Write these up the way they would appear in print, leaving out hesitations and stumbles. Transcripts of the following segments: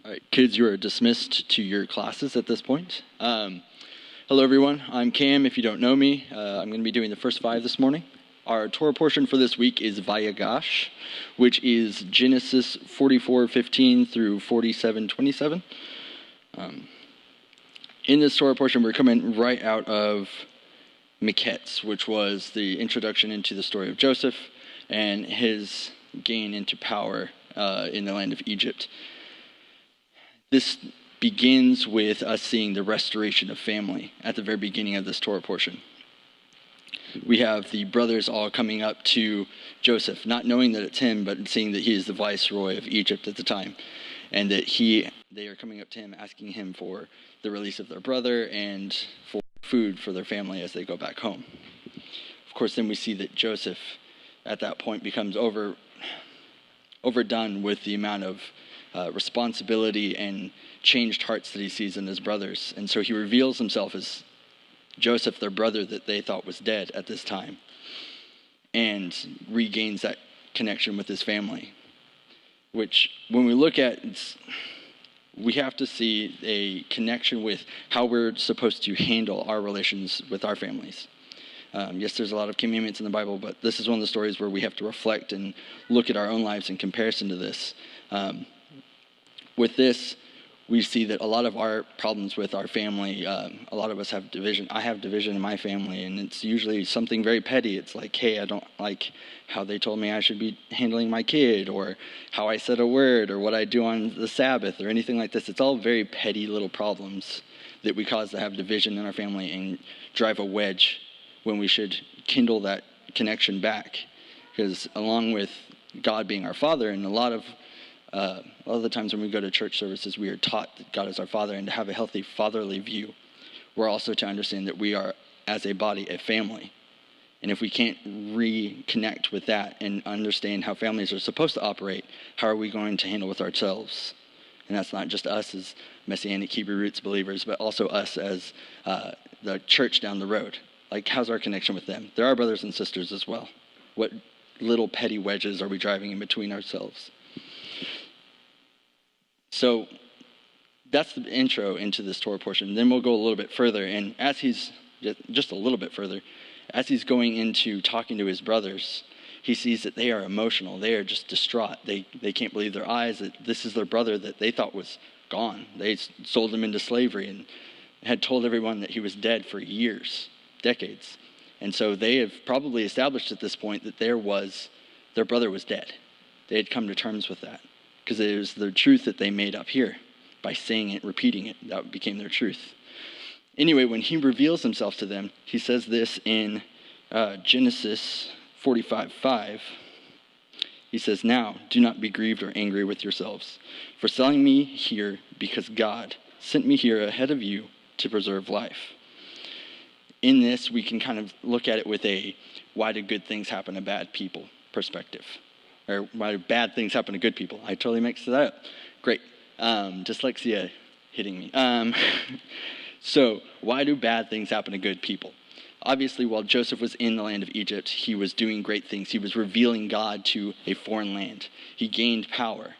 All right, kids, you are dismissed to your classes at this point. Hello, everyone. I'm Cam. If you don't know me, I'm going to be doing the first 5 this morning. Our Torah portion for this week is Vayigash, which is Genesis 44:15 through 47:27. In this Torah portion, we're coming right out of Miketz, which was the introduction into the story of Joseph and his gain into power in the land of Egypt. This begins with us seeing the restoration of family at the very beginning of this Torah portion. We have the brothers all coming up to Joseph, not knowing that it's him, but seeing that he is the viceroy of Egypt at the time, and that they are coming up to him, asking him for the release of their brother and for food for their family as they go back home. Of course, then we see that Joseph, at that point, becomes overdone with the amount of responsibility and changed hearts that he sees in his brothers. And so he reveals himself as Joseph, their brother that they thought was dead at this time, and regains that connection with his family. Which, when we look at, we have to see a connection with how we're supposed to handle our relations with our families. Yes, there's a lot of commandments in the Bible, but this is one of the stories where we have to reflect and look at our own lives in comparison to this. With this, we see that a lot of our problems with our family, a lot of us have division. I have division in my family, and it's usually something very petty. It's like, hey, I don't like how they told me I should be handling my kid, or how I said a word, or what I do on the Sabbath, or anything like this. It's all very petty little problems that we cause to have division in our family and drive a wedge when we should kindle that connection back. Because along with God being our Father, and a lot of the times when we go to church services, we are taught that God is our Father, and to have a healthy fatherly view, we're also to understand that we are, as a body, a family. And if we can't reconnect with that and understand how families are supposed to operate, how are we going to handle with ourselves? And that's not just us as Messianic Hebrew roots believers, but also us as the church down the road. Like, how's our connection with them? They're our brothers and sisters as well. What little petty wedges are we driving in between ourselves? So that's the intro into this Torah portion. Then we'll go a little bit further. And as he's, just a little bit further, as he's going into talking to his brothers, he sees that they are emotional. They are just distraught. They can't believe their eyes that this is their brother that they thought was gone. They sold him into slavery and had told everyone that he was dead for years, decades. And so they have probably established at this point that their brother was dead. They had come to terms with that, because it was the truth that they made up here by saying it, repeating it. That became their truth. Anyway, when he reveals himself to them, he says this in Genesis 45:5. He says, "Now, do not be grieved or angry with yourselves for selling me here, because God sent me here ahead of you to preserve life." In this, we can kind of look at it with a why do good things happen to bad people perspective. Or why do bad things happen to good people? I totally mixed that up. Great. Dyslexia hitting me. So why do bad things happen to good people? Obviously, while Joseph was in the land of Egypt, he was doing great things. He was revealing God to a foreign land. He gained power.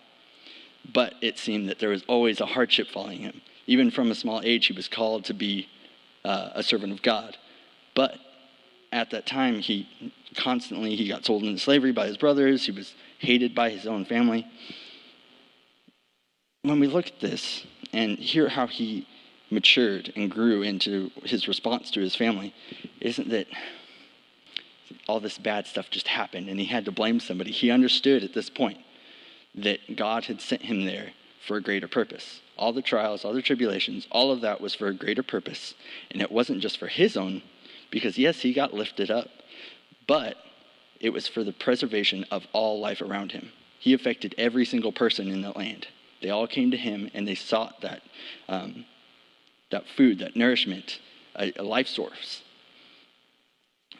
But it seemed that there was always a hardship following him. Even from a small age, he was called to be a servant of God. But at that time, he got sold into slavery by his brothers. He was hated by his own family. When we look at this and hear how he matured and grew into his response to his family, isn't that all this bad stuff just happened and he had to blame somebody? He understood at this point that God had sent him there for a greater purpose. All the trials, all the tribulations, all of that was for a greater purpose. And it wasn't just for his own, because yes, he got lifted up, but it was for the preservation of all life around him. He affected every single person in the land. They all came to him and they sought that food, that nourishment, a life source.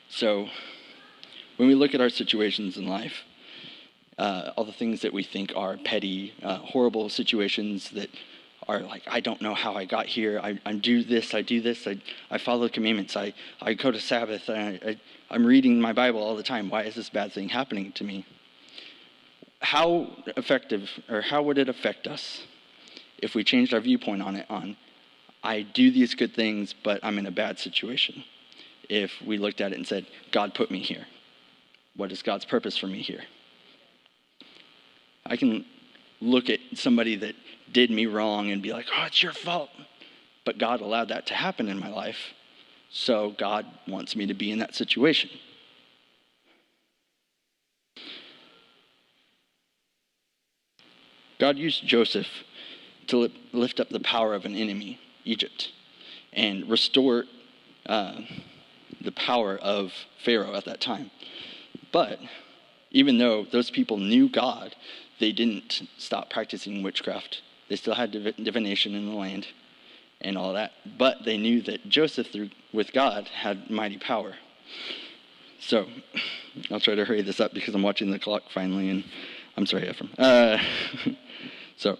So when we look at our situations in life, all the things that we think are petty, horrible situations that are like, I don't know how I got here. I do this. I follow the commandments. I go to Sabbath. I'm reading my Bible all the time. Why is this bad thing happening to me? How would it affect us if we changed our viewpoint on it, I do these good things, but I'm in a bad situation. If we looked at it and said, God put me here. What is God's purpose for me here? I can look at somebody that did me wrong and be like, oh, it's your fault. But God allowed that to happen in my life, so God wants me to be in that situation. God used Joseph to lift up the power of an enemy, Egypt, and restore the power of Pharaoh at that time. But even though those people knew God, they didn't stop practicing witchcraft. They still had divination in the land and all that. But they knew that Joseph, with God, had mighty power. So I'll try to hurry this up because I'm watching the clock finally, and I'm sorry, Ephraim. So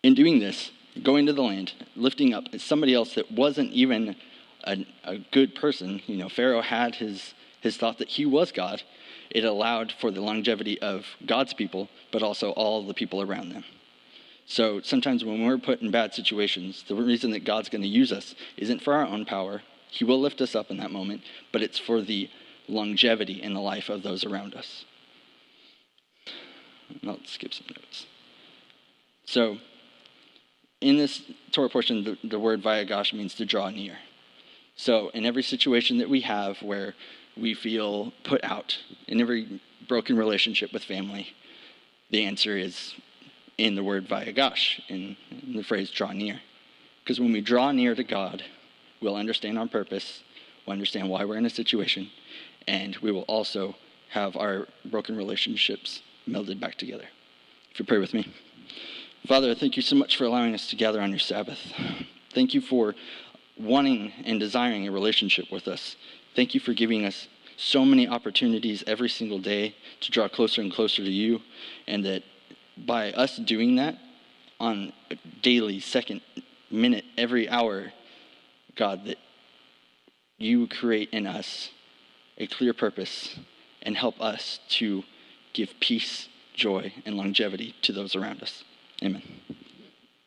in doing this, going to the land, lifting up somebody else that wasn't even a good person, Pharaoh had his thought that he was God. It allowed for the longevity of God's people, but also all the people around them. So sometimes when we're put in bad situations, the reason that God's going to use us isn't for our own power. He will lift us up in that moment, but it's for the longevity in the life of those around us. I'll skip some notes. So in this Torah portion, the word Vayigash means to draw near. So in every situation that we have where we feel put out, in every broken relationship with family, the answer is in the word Vayigash, in the phrase draw near. Because when we draw near to God, we'll understand our purpose, we'll understand why we're in a situation, and we will also have our broken relationships melded back together. If you pray with me. Father, thank you so much for allowing us to gather on your Sabbath. Thank you for wanting and desiring a relationship with us. Thank you for giving us so many opportunities every single day to draw closer and closer to you, and that by us doing that on a daily, second, minute, every hour, God, that you create in us a clear purpose and help us to give peace, joy, and longevity to those around us. Amen.